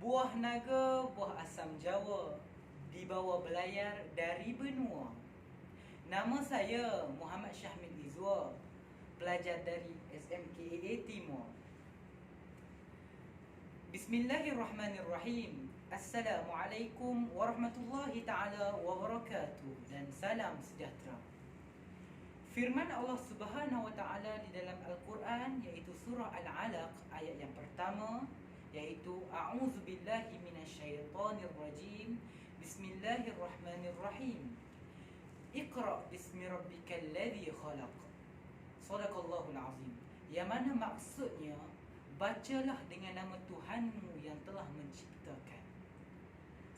Buah naga, buah asam Jawa, dibawa belayar dari benua. Nama saya Muhammad Syahmid Izwa, pelajar dari SMKAA Timur. Bismillahirrahmanirrahim. Assalamualaikum warahmatullahi ta'ala wabarakatuh. Dan salam sejahtera. Firman Allah Subhanahu wa taala di dalam Al-Quran, iaitu surah Al-Alaq ayat yang pertama, iaitu a'udzubillahi minasyaitonirrajim. Bismillahirrahmanirrahim. Iqra bismi rabbikal ladzi khalaq. Shadaqallahul azim. Yang mana maksudnya, bacalah dengan nama Tuhanmu yang telah menciptakan.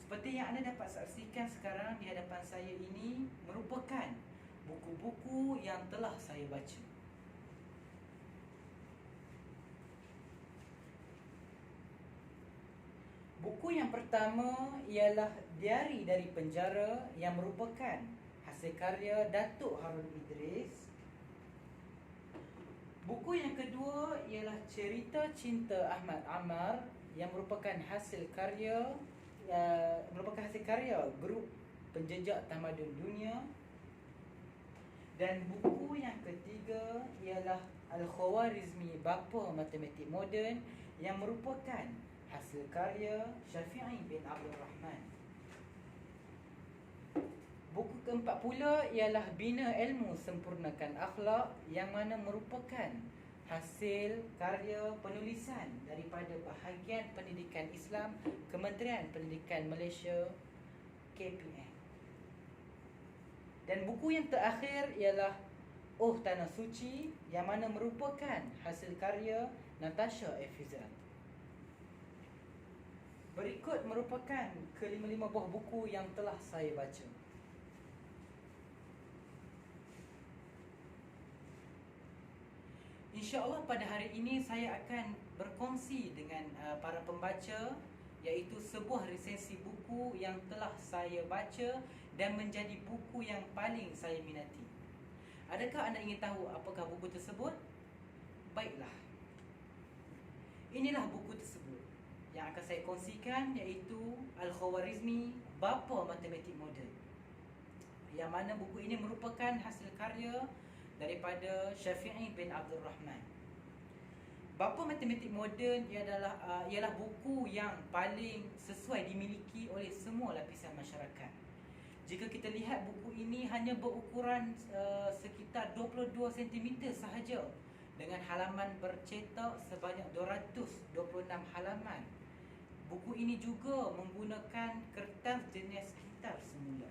Seperti yang anda dapat saksikan sekarang di hadapan saya ini merupakan buku-buku yang telah saya baca. Buku yang pertama ialah Diari dari Penjara, yang merupakan hasil karya Datuk Harun Idris. Buku yang kedua ialah Cerita Cinta Ahmad Amar, yang merupakan hasil karya grup penjejak tamadun dunia. Dan buku yang ketiga ialah Al-Khawarizmi Bapa Matematik Moden, yang merupakan hasil karya Syafi'i bin Abdul Rahman. Buku keempat pula ialah Bina Ilmu Sempurnakan Akhlak, yang mana merupakan hasil karya penulisan daripada Bahagian Pendidikan Islam Kementerian Pendidikan Malaysia, KPM. Dan buku yang terakhir ialah Oh Tanah Suci, yang mana merupakan hasil karya Natasha Efizal. Berikut merupakan kelima-lima buah buku yang telah saya baca. InsyaAllah pada hari ini saya akan berkongsi dengan para pembaca, iaitu sebuah resensi buku yang telah saya baca dan menjadi buku yang paling saya minati. Adakah anda ingin tahu apakah buku tersebut? Baiklah, inilah buku tersebut yang akan saya kongsikan, iaitu Al-Khawarizmi Bapa Matematik Moden, yang mana buku ini merupakan hasil karya daripada Syafi'i bin Abdul Rahman. Bapa Matematik Moden ialah buku yang paling sesuai dimiliki oleh semua lapisan masyarakat. Jika kita lihat, buku ini hanya berukuran sekitar 22 cm sahaja, dengan halaman bercetak sebanyak 226 halaman. Buku ini juga menggunakan kertas jenis hitam semula.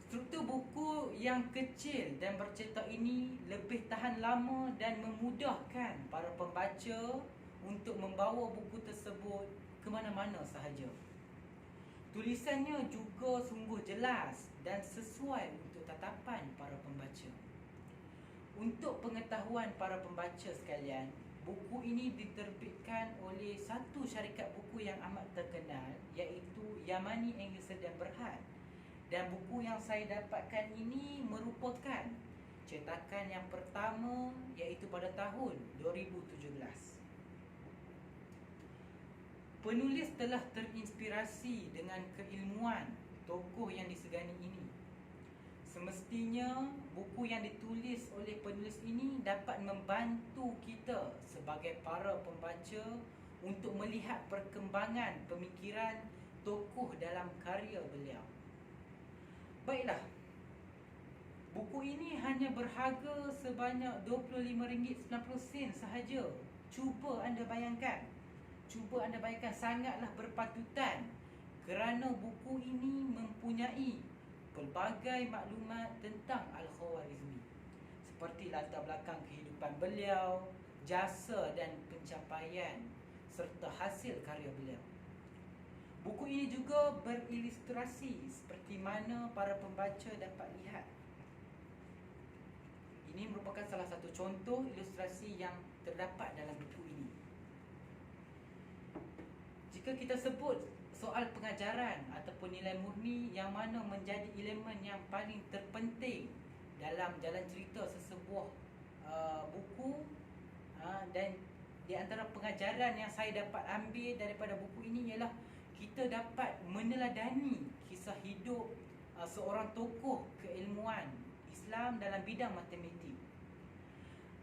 Struktur buku yang kecil dan bercetak ini lebih tahan lama dan memudahkan para pembaca untuk membawa buku tersebut ke mana-mana sahaja. Tulisannya juga sungguh jelas dan sesuai untuk tatapan para pembaca. Untuk pengetahuan para pembaca sekalian, buku ini diterbitkan oleh satu syarikat buku yang amat terkenal, iaitu Yamani Engelson dan Berhad. Dan buku yang saya dapatkan ini merupakan cetakan yang pertama, iaitu pada tahun 2017. Penulis telah terinspirasi dengan keilmuan tokoh yang disegani ini. Semestinya buku yang ditulis oleh penulis ini dapat membantu kita sebagai para pembaca untuk melihat perkembangan pemikiran tokoh dalam karya beliau. Baiklah, buku ini hanya berharga sebanyak RM25.90 sahaja. Cuba anda bayangkan, sangatlah berpatutan, kerana buku ini mempunyai pelbagai maklumat tentang Al-Khawarizmi, seperti latar belakang kehidupan beliau, jasa dan pencapaian, serta hasil karya beliau. Buku ini juga berilustrasi seperti mana para pembaca dapat lihat. Ini merupakan salah satu contoh ilustrasi yang terdapat dalam buku ini. Jika kita sebut soal pengajaran ataupun nilai murni, yang mana menjadi elemen yang paling terpenting dalam jalan cerita sesebuah buku, dan di antara pengajaran yang saya dapat ambil daripada buku ini ialah kita dapat meneladani kisah hidup seorang tokoh keilmuan Islam dalam bidang matematik.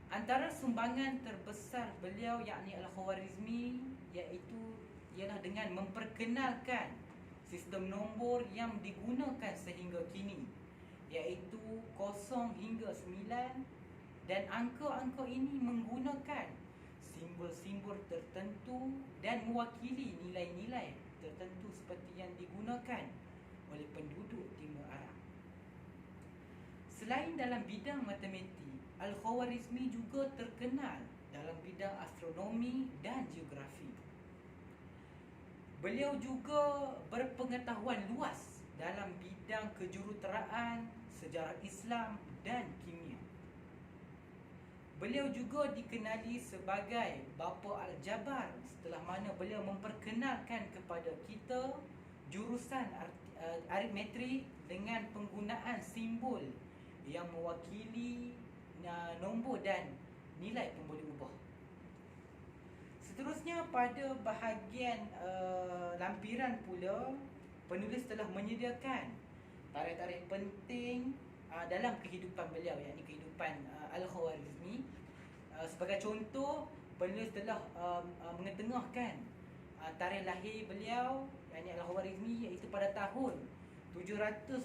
Antara sumbangan terbesar beliau yakni Al-Khwarizmi ialah dengan memperkenalkan sistem nombor yang digunakan sehingga kini, iaitu 0 hingga 9, dan angka-angka ini menggunakan simbol-simbol tertentu dan mewakili nilai-nilai tertentu seperti yang digunakan oleh penduduk Timur Arab. Selain dalam bidang matematik, Al-Khwarizmi juga terkenal dalam bidang astronomi dan geografi. Beliau juga berpengetahuan luas dalam bidang kejuruteraan, sejarah Islam dan kimia. Beliau juga dikenali sebagai Bapa Al-Jabar setelah mana beliau memperkenalkan kepada kita jurusan aritmetrik dengan penggunaan simbol yang mewakili nombor dan nilai pemboleh ubah. Seterusnya, pada bahagian lampiran pula, penulis telah menyediakan tarikh-tarikh penting dalam kehidupan beliau, yakni kehidupan Al-Khwarizmi. Sebagai contoh, penulis telah mengetengahkan tarikh lahir beliau, yakni Al-Khwarizmi, iaitu pada tahun 780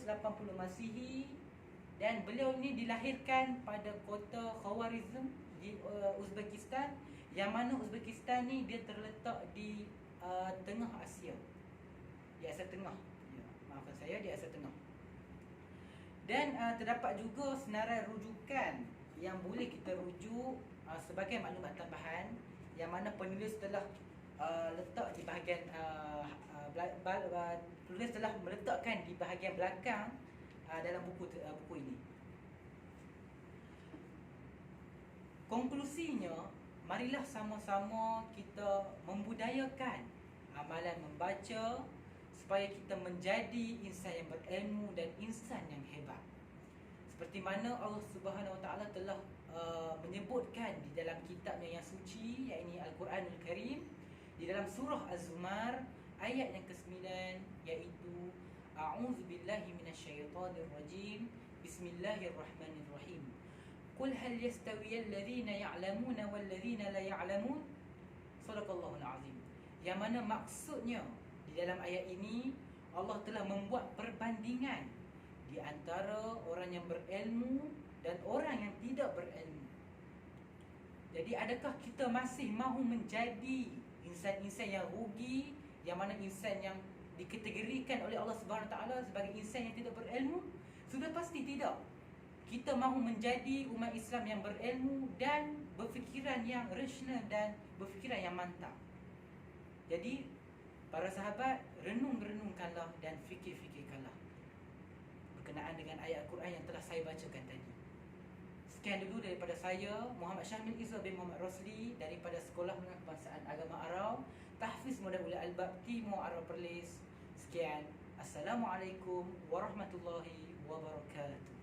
Masihi, dan beliau ni dilahirkan pada kota Khwarizm di Uzbekistan, yang mana Uzbekistan ni dia terletak di tengah Asia, di Asia Tengah. Ya, maafkan saya, di Asia Tengah. Dan terdapat juga senarai rujukan yang boleh kita rujuk sebagai maklumat tambahan, yang mana penulis telah letak di bahagian penulis telah meletakkan di bahagian belakang dalam buku ini. Konklusinya, marilah sama-sama kita membudayakan amalan membaca supaya kita menjadi insan yang berilmu dan insan yang hebat. Seperti mana Allah Subhanahu Wa Taala telah menyebutkan di dalam kitabnya yang suci, yakni Al-Quranul Karim, di dalam surah Az-Zumar ayat yang ke-9, iaitu A'udzubillahi minasyaitonirrajim. Bismillahirrahmanirrahim. Qul hal yastawiyal ladzina ya'lamuna wal ladzina la ya'lamun. Sadaqallahul azim. Yang mana maksudnya di dalam ayat ini Allah telah membuat perbandingan di antara orang yang berilmu dan orang yang tidak berilmu. Jadi adakah kita masih mahu menjadi insan-insan yang rugi, yang mana insan yang dikategorikan oleh Allah Subhanahu Wa Taala sebagai insan yang tidak berilmu? Sudah pasti tidak. Kita mahu menjadi umat Islam yang berilmu dan berfikiran yang rasional dan berfikiran yang mantap. Jadi para sahabat, renung-renungkanlah dan fikir-fikirkanlah berkenaan dengan ayat Al-Quran yang telah saya bacakan tadi. Sekian dulu daripada saya, Muhammad Syamil Izzah bin Muhammad Rosli, daripada Sekolah Menengah Kebangsaan Agama Arau, Tahfiz Muda Uli Al-Bab Timur Arau Perlis. Sekian. Assalamualaikum warahmatullahi wabarakatuh.